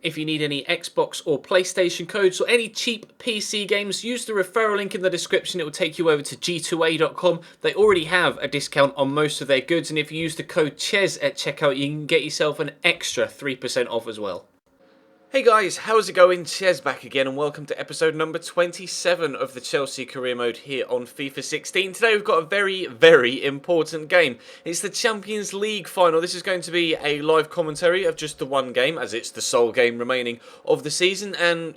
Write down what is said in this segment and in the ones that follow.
If you need any Xbox or PlayStation codes or any cheap PC games, use the referral link in the description. It will take you over to g2a.com. They already have a discount on most of their goods, and if you use the code CHES at checkout, you can get yourself an extra 3% off as well. Hey guys, how's it going? Ches back again and welcome to episode number 27 of the Chelsea Career Mode here on FIFA 16. Today we've got a very important game. It's the Champions League final. This is going to be a live commentary of just the one game, as it's the sole game remaining of the season, and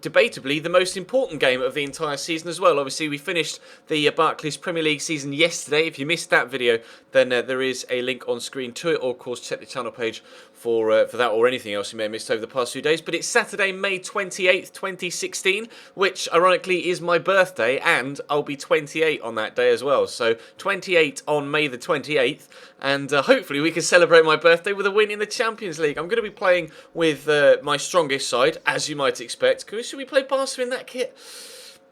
debatably the most important game of the entire season as well. Obviously, we finished the Barclays Premier League season yesterday. If you missed that video, then there is a link on screen to it, or of course check the channel page for that or anything else you may have missed over the past few days. But it's Saturday, May 28th, 2016, which ironically is my birthday, and I'll be 28 on that day as well. So 28 on May the 28th, and hopefully we can celebrate my birthday with a win in the Champions League. I'm going to be playing with my strongest side, as you might expect. Should we play Barca in that kit?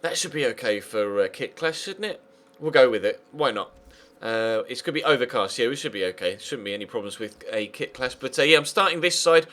That should be okay for kit clash, shouldn't it? We'll go with it. Why not? It's going to be overcast. Yeah, we should be okay. Shouldn't be any problems with a kit clash. But yeah, I'm starting this side.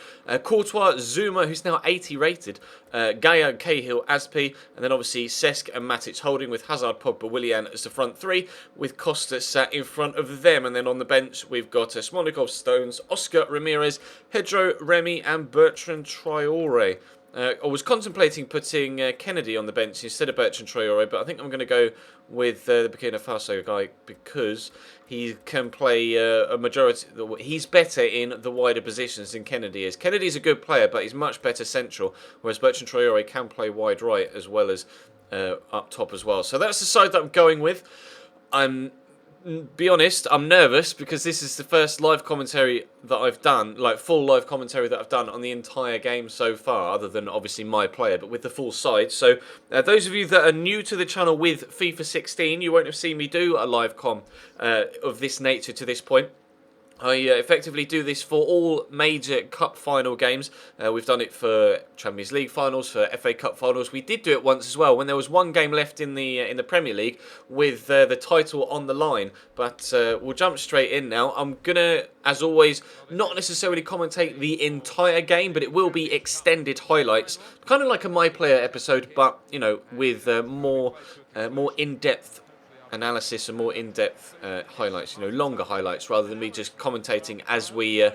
Courtois, Zuma, who's now 80 rated. Gaia, Cahill, Aspi. And then obviously Cesc and Matic holding, with Hazard, Pogba, Willian as the front three, with Costa sat in front of them. And then on the bench, we've got Smolikov, Stones, Oscar, Ramirez, Pedro, Remy, and Bertrand Traore. I was contemplating putting Kennedy on the bench instead of Bertrand Traore, but I think I'm going to go with the Burkina Faso guy because he can play a majority. He's better in the wider positions than Kennedy is. Kennedy's a good player, but he's much better central, whereas Bertrand Traore can play wide right as well as up top as well. So that's the side that I'm going with. Be honest, I'm nervous because this is the first live commentary that I've done, like full live commentary that I've done on the entire game so far, other than obviously my player, but with the full side. So those of you that are new to the channel with FIFA 16, you won't have seen me do a live com of this nature to this point. I effectively do this for all major cup final games. We've done it for Champions League finals, for FA Cup finals. We did do it once as well when there was one game left in the Premier League with the title on the line. But we'll jump straight in now. I'm gonna, as always, not necessarily commentate the entire game, but it will be extended highlights, kind of like a My Player episode, but you know, with more in-depth analysis and more in-depth highlights, you know, longer highlights, rather than me just commentating as we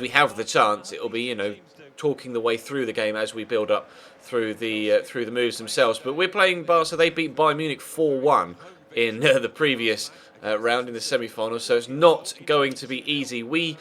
have the chance. It'll be, you know, talking the way through the game as we build up through the moves themselves. But we're playing Barca. They beat Bayern Munich 4-1 in the previous round in the semi-finals, so it's not going to be easy. We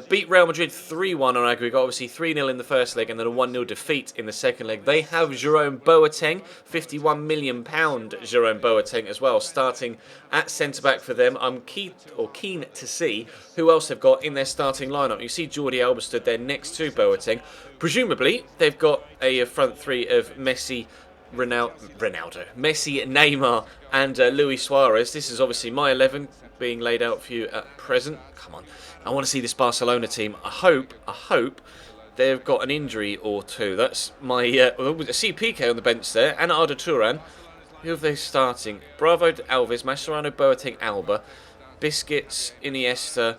beat Real Madrid 3-1 on aggregate, obviously 3-0 in the first leg and then a 1-0 defeat in the second leg. They have Jerome Boateng, £51 million Jerome Boateng as well, starting at centre-back for them. I'm keen to see who else they've got in their starting lineup. You see Jordi Alba stood there next to Boateng. Presumably, they've got a front three of Messi, Ronaldo, Messi, Neymar, and Luis Suarez. This is obviously my 11 being laid out for you at present. Come on, I want to see this Barcelona team. I hope they've got an injury or two. That's my I see PK on the bench there, and Arda Turan. Who are they starting? Bravo, Alves, Mascherano, Boateng, Alba, Biscuits, Iniesta,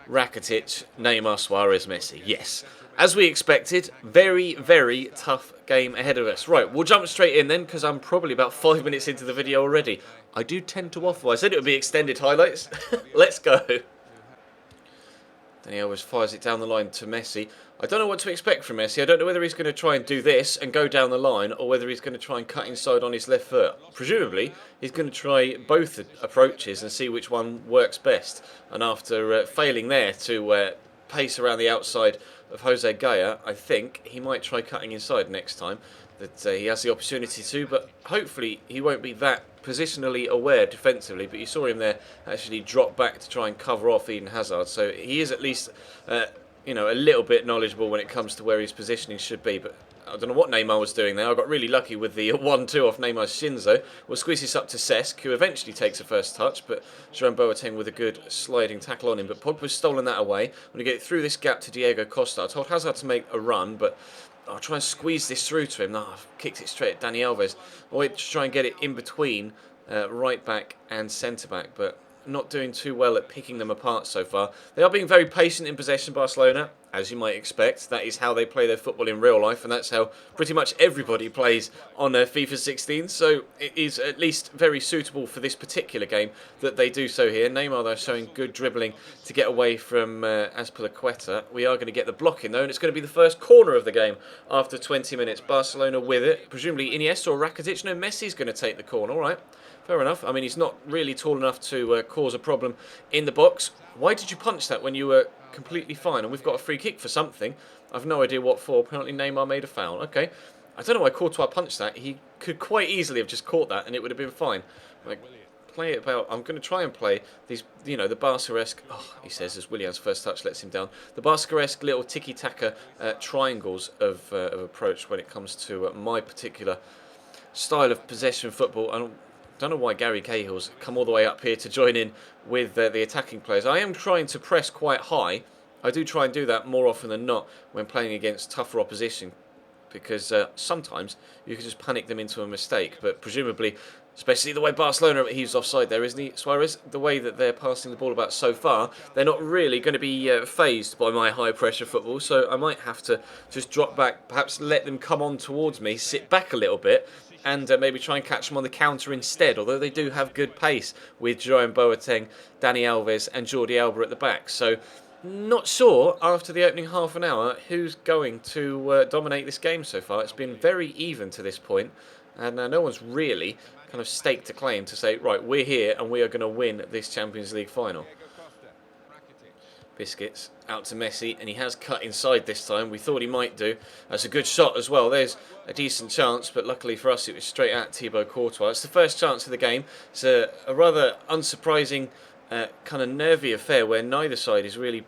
Rakitic, Neymar, Suarez, Messi. Yes, as we expected, very tough game ahead of us. Right, we'll jump straight in then, because I'm probably about 5 minutes into the video already. I do tend to waffle. I said it would be extended highlights. Let's go. Then he always fires it down the line to Messi. I don't know what to expect from Messi. I don't know whether he's going to try and do this and go down the line, or whether he's going to try and cut inside on his left foot. Presumably, he's going to try both approaches and see which one works best. And after failing there to pace around the outside of Jose Gaia, I think he might try cutting inside next time that he has the opportunity to, but hopefully he won't be that positionally aware defensively. But you saw him there actually drop back to try and cover off Eden Hazard, so he is at least you know, a little bit knowledgeable when it comes to where his positioning should be. But I don't know what Neymar was doing there. I got really lucky with the 1-2 off Neymar's shins though. We'll squeeze this up to Cesc, who eventually takes a first touch, but Jerome Boateng with a good sliding tackle on him. But Pogba's stolen that away. I'm going to get through this gap to Diego Costa. I told Hazard to make a run, but I'll try and squeeze this through to him. No, I've kicked it straight at Dani Alves. I'll wait to try and get it in between right back and centre back, but not doing too well at picking them apart so far. They are being very patient in possession, Barcelona. as you might expect. That is how they play their football in real life, and that's how pretty much everybody plays on FIFA 16. So it is at least very suitable for this particular game that they do so here. Neymar, though, showing good dribbling to get away from Azpilicueta. We are going to get the block in, though, and it's going to be the first corner of the game after 20 minutes. Barcelona with it. Presumably Iniesta or Rakitic. No, Messi's going to take the corner. All right. Fair enough. I mean, he's not really tall enough to cause a problem in the box. Why did you punch that when you were completely fine? And we've got a free kick for something. I've no idea what for. Apparently Neymar made a foul. Okay. I don't know why Courtois punched that. He could quite easily have just caught that and it would have been fine. Like, play it about. I'm going to try and play these, you know, the Barca-esque, he says as Willian's first touch lets him down, the Barca-esque little tiki-taka triangles of approach when it comes to my particular style of possession football. And don't know why Gary Cahill's come all the way up here to join in with the attacking players. I am trying to press quite high. I do try and do that more often than not when playing against tougher opposition, because sometimes you can just panic them into a mistake. But presumably, especially the way Barcelona, he's offside there, isn't he, Suarez? The way that they're passing the ball about so far, they're not really going to be phased by my high-pressure football, so I might have to just drop back, perhaps let them come on towards me, sit back a little bit, and maybe try and catch them on the counter instead, although they do have good pace with Jerome Boateng, Dani Alves and Jordi Alba at the back. So not sure, after the opening half an hour, who's going to dominate this game so far. It's been very even to this point, and no one's really kind of staked a claim to say, right, we're here and we are going to win this Champions League final. Biscuits out to Messi, and he has cut inside this time. We thought he might do. That's a good shot as well. There's a decent chance, but luckily for us it was straight at Thibaut Courtois. It's the first chance of the game. It's a rather unsurprising kind of nervy affair where neither side is really,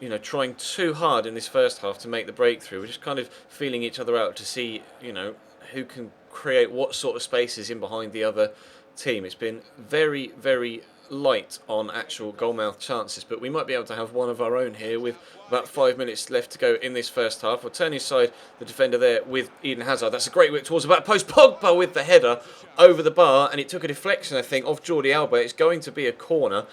you know, trying too hard in this first half to make the breakthrough. We're just kind of feeling each other out to see, you know, who can create what sort of spaces in behind the other team. It's been very, very light on actual goalmouth chances, but we might be able to have one of our own here with about 5 minutes left to go in this first half. We'll turn inside the defender there with Eden Hazard. That's a great whip towards the back post. Pogba with the header over the bar, and it took a deflection, I think, off Jordi Alba. It's going to be a corner.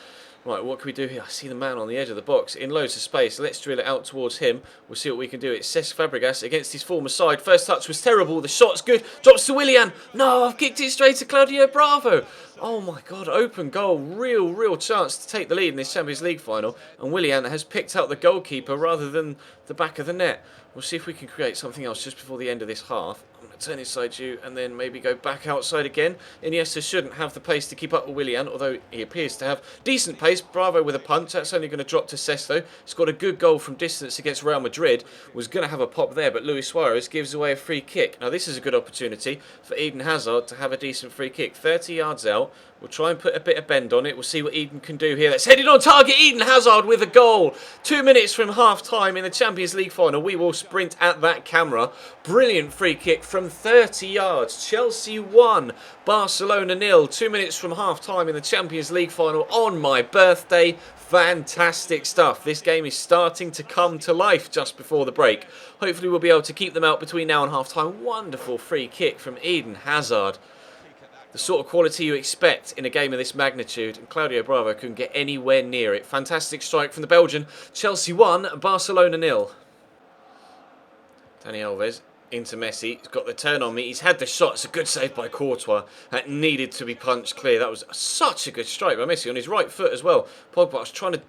Right, what can we do here? I see the man on the edge of the box in loads of space. Let's drill it out towards him. We'll see what we can do. It's Cesc Fabregas against his former side. First touch was terrible. The shot's good. Drops to Willian. No, I've kicked it straight to Claudio Bravo. Oh my God, open goal. Real chance to take the lead in this Champions League final. And Willian has picked out the goalkeeper rather than the back of the net. We'll see if we can create something else just before the end of this half. I'm going to turn inside you and then maybe go back outside again. Iniesta shouldn't have the pace to keep up with Willian, although he appears to have decent pace. Bravo with a punch. That's only going to drop to Sesto. He's got a good goal from distance against Real Madrid. Was going to have a pop there, but Luis Suarez gives away a free kick. Now this is a good opportunity for Eden Hazard to have a decent free kick. 30 yards out. We'll try and put a bit of bend on it. We'll see what Eden can do here. Let's head it on target. Eden Hazard with a goal. 2 minutes from half-time in the Champions League final. We will sprint at that camera. Brilliant free kick from 30 yards. Chelsea 1, Barcelona 0. 2 minutes from half-time in the Champions League final on my birthday. Fantastic stuff. This game is starting to come to life just before the break. Hopefully we'll be able to keep them out between now and half-time. Wonderful free kick from Eden Hazard. The sort of quality you expect in a game of this magnitude, and Claudio Bravo couldn't get anywhere near it. Fantastic strike from the Belgian. Chelsea 1, Barcelona 0. Dani Alves into Messi. He's got the turn on me. He's had the shot. It's a good save by Courtois. That needed to be punched clear. That was such a good strike by Messi on his right foot as well. Pogba was trying to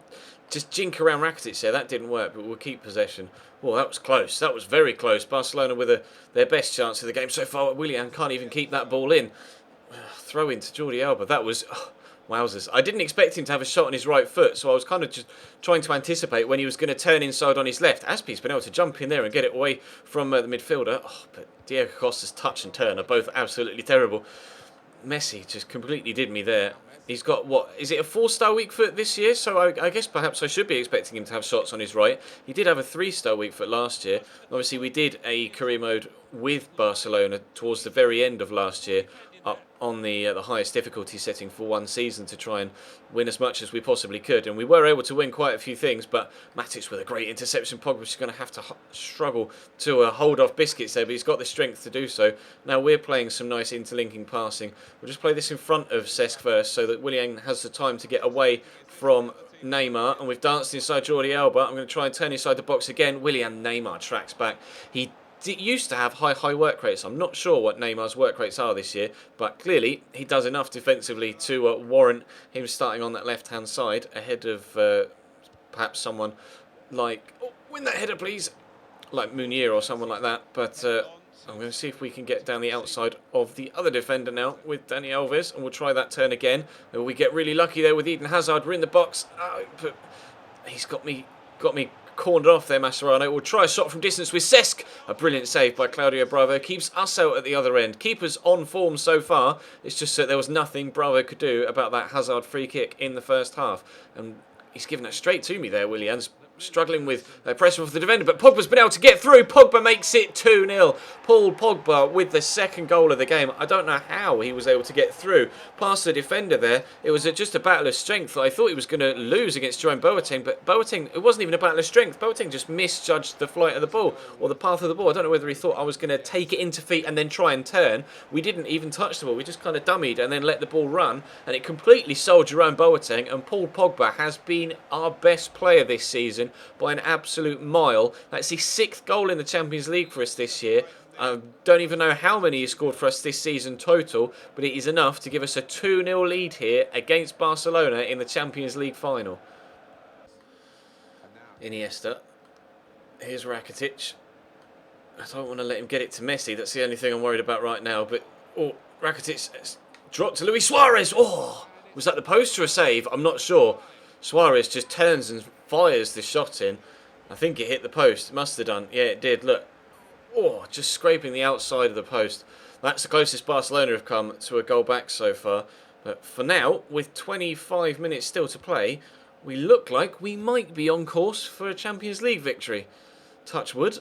just jink around Rakitic there. That didn't work, but we'll keep possession. Oh, that was close. That was very close. Barcelona with their best chance of the game so far. Willian can't even keep that ball in. Throw into Jordi Alba. That was wowzers. I didn't expect him to have a shot on his right foot, so I was kind of just trying to anticipate when he was going to turn inside on his left. Aspie's been able to jump in there and get it away from the midfielder. Oh, but Diego Costa's touch and turn are both absolutely terrible. Messi just completely did me there. He's got, what, is it a 4-star weak foot this year? So I guess perhaps I should be expecting him to have shots on his right. He did have a 3-star weak foot last year. Obviously, we did a career mode with Barcelona towards the very end of last year up on the highest difficulty setting for one season to try and win as much as we possibly could, and we were able to win quite a few things. But Matic with a great interception. Pogba's going to have to struggle to hold off biscuits there, but he's got the strength to do so. Now we're playing some nice interlinking passing. We'll just play this in front of Cesc first, so that Willian has the time to get away from Neymar, and we've danced inside Jordi Alba. I'm going to try and turn inside the box again. Willian Neymar tracks back. He used to have high work rates. I'm not sure what Neymar's work rates are this year, but clearly he does enough defensively to warrant him starting on that left-hand side ahead of perhaps someone like... Oh, win that header, please! Like Munir or someone like that. But I'm going to see if we can get down the outside of the other defender now with Dani Alves, and we'll try that turn again. We get really lucky there with Eden Hazard. We're in the box. But he's got me cornered off there, Mascherano. We'll try a shot from distance with Cesc. A brilliant save by Claudio Bravo. Keeps us out at the other end. Keeper's on form so far. It's just that there was nothing Bravo could do about that Hazard free kick in the first half. And he's given it straight to me there, Willian's. Struggling with pressure off the defender, but Pogba's been able to get through. Pogba makes it 2-0. Paul Pogba with the second goal of the game. I don't know how he was able to get through past the defender there. It was just a battle of strength. I thought he was going to lose against Jerome Boateng, but Boateng, it wasn't even a battle of strength. Boateng just misjudged the flight of the ball, or the path of the ball. I don't know whether he thought I was going to take it into feet and then try and turn. We didn't even touch the ball. We just kind of dummied and then let the ball run, and it completely sold Jerome Boateng, and Paul Pogba has been our best player this season by an absolute mile. That's his 6th goal in the Champions League for us this year. I don't even know how many he scored for us this season total, but it is enough to give us a 2-0 lead here against Barcelona in the Champions League final. Iniesta. Here's Rakitic. I don't want to let him get it to Messi. That's the only thing I'm worried about right now. But Rakitic dropped to Luis Suarez. Oh, was that the post or a save? I'm not sure. Suarez just turns and fires the shot in. I think it hit the post. It must have done. Yeah, it did. Look. Oh, just scraping the outside of the post. That's the closest Barcelona have come to a goal back so far. But for now, with 25 minutes still to play, we look like we might be on course for a Champions League victory. Touch wood.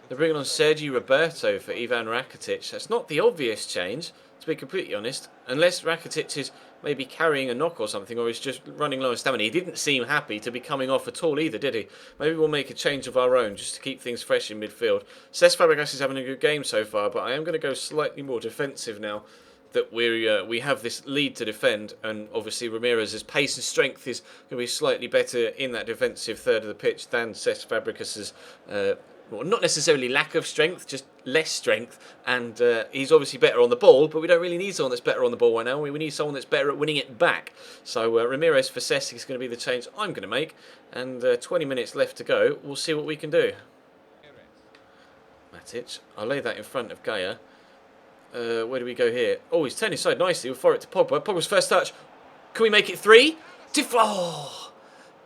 They're bringing on Sergi Roberto for Ivan Rakitic. That's not the obvious change, to be completely honest. Unless Rakitic is maybe carrying a knock or something, or he's just running low on stamina. He didn't seem happy to be coming off at all either, did he? Maybe we'll make a change of our own just to keep things fresh in midfield. Cesc Fabregas is having a good game so far, but I am going to go slightly more defensive now that we have this lead to defend, and obviously Ramirez's pace and strength is going to be slightly better in that defensive third of the pitch than Cesc Fabregas's well, not necessarily lack of strength, just less strength, and he's obviously better on the ball, but we don't really need someone that's better on the ball right now. We need someone that's better at winning it back. So Ramirez for Cesc is going to be the change I'm going to make, and 20 minutes left to go. We'll see what we can do. Matic, I'll lay that in front of Gaia. Where do we go here? Oh, he's turned inside nicely. We'll fire it to Pogba. Pogba's first touch. Can we make it 3? Oh,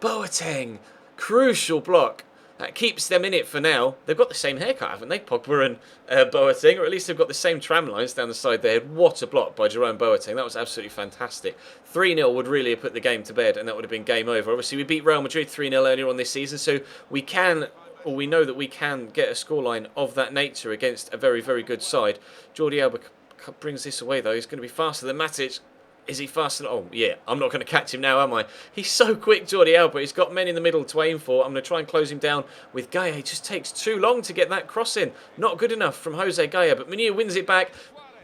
Boateng. Crucial block. That keeps them in it for now. They've got the same haircut, haven't they? Pogba and Boateng, or at least they've got the same tram lines down the side there. What a block by Jerome Boateng. That was absolutely fantastic. 3-0 would really have put the game to bed, and that would have been game over. Obviously, we beat Real Madrid 3-0 earlier on this season, so we know that we can get a scoreline of that nature against a very, very good side. Jordi Alba brings this away, though. He's going to be faster than Matic. Is he faster? Oh, yeah. I'm not going to catch him now, am I? He's so quick, Jordi Alba. He's got men in the middle to aim for. I'm going to try and close him down with Gaia. He just takes too long to get that cross in. Not good enough from Jose Gaia, but Munir wins it back.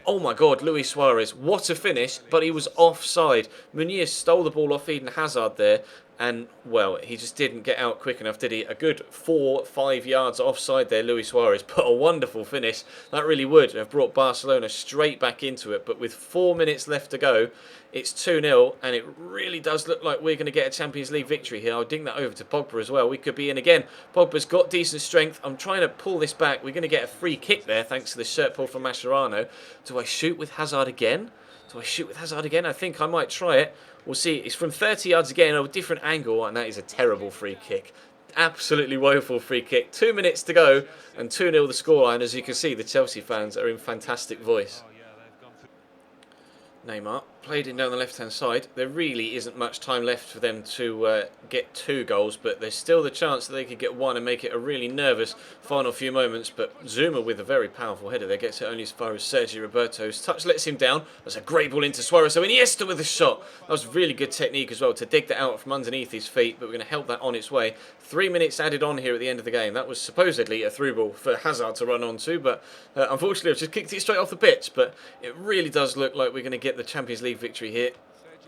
Oh, my God, Luis Suarez. What a finish, but he was offside. Munir stole the ball off Eden Hazard there. And, well, he just didn't get out quick enough, did he? A good 4-5 yards offside there, Luis Suarez. But a wonderful finish. That really would have brought Barcelona straight back into it. But with 4 minutes left to go, it's 2-0. And it really does look like we're going to get a Champions League victory here. I'll ding that over to Pogba as well. We could be in again. Pogba's got decent strength. I'm trying to pull this back. We're going to get a free kick there, thanks to the shirt pull from Mascherano. Do I shoot with Hazard again? I think I might try it. We'll see. It's from 30 yards again, a different angle, and that is a terrible free kick. Absolutely woeful free kick. 2 minutes to go, and 2-0 the scoreline. As you can see, the Chelsea fans are in fantastic voice. Neymar. played in down the left-hand side. There really isn't much time left for them to get 2 goals, but there's still the chance that they could get 1 and make it a really nervous final few moments. But Zuma with a very powerful header there gets it only as far as Sergio Roberto's touch lets him down. That's a great ball into Suarez. So Iniesta with a shot. That was really good technique as well to dig that out from underneath his feet, but we're going to help that on its way. 3 minutes added on here at the end of the game. That was supposedly a through ball for Hazard to run onto, but unfortunately I've just kicked it straight off the pitch. But it really does look like we're going to get the Champions League victory here.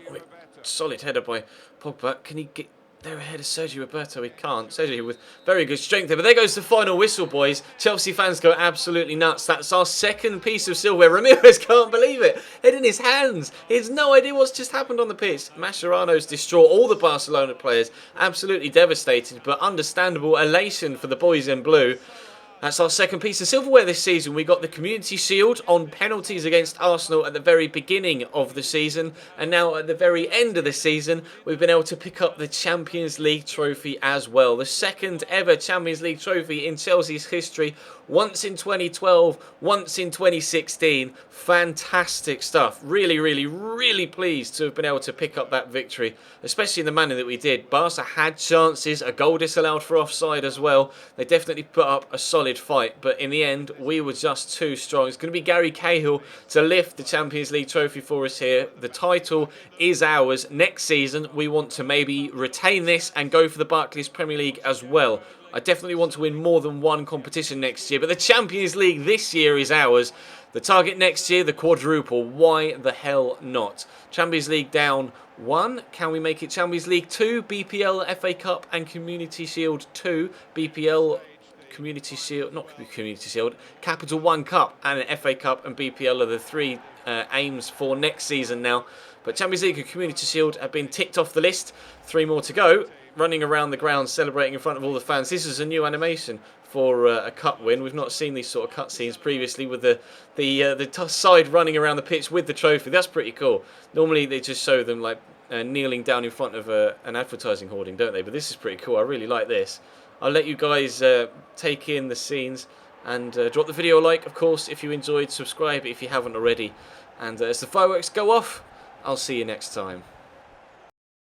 Oh, solid header by Pogba. Can he get there ahead of Sergio Roberto? He can't. Sergio with very good strength there. But there goes the final whistle, boys. Chelsea fans go absolutely nuts. That's our second piece of silverware. Ramirez can't believe it. Head in his hands. He has no idea what's just happened on the pitch. Mascherano's distraught. All the Barcelona players absolutely devastated, but understandable elation for the boys in blue. That's our second piece of silverware this season. We got the Community Shield on penalties against Arsenal at the very beginning of the season. And now at the very end of the season, we've been able to pick up the Champions League trophy as well. The second ever Champions League trophy in Chelsea's history. Once in 2012, once in 2016. Fantastic stuff. Really, really, really pleased to have been able to pick up that victory, especially in the manner that we did. Barca had chances, a goal disallowed for offside as well. They definitely put up a solid fight, but in the end, we were just too strong. It's going to be Gary Cahill to lift the Champions League trophy for us here. The title is ours. Next season, we want to maybe retain this and go for the Barclays Premier League as well. I definitely want to win more than one competition next year, but the Champions League this year is ours. The target next year, the quadruple. Why the hell not? Champions League down 1. Can we make it Champions League 2, BPL, FA Cup and Community Shield 2, BPL, Community Shield, not Community Shield, Capital One Cup and an FA Cup and BPL are the 3 aims for next season now. But Champions League and Community Shield have been ticked off the list. 3 more to go. Running around the ground celebrating in front of all the fans. This is a new animation for a cup win. We've not seen these sort of cutscenes previously with the side running around the pitch with the trophy. That's pretty cool. Normally they just show them like kneeling down in front of an advertising hoarding, don't they? But this is pretty cool. I really like this. I'll let you guys take in the scenes and drop the video a like, of course, if you enjoyed. Subscribe if you haven't already. And as the fireworks go off, I'll see you next time.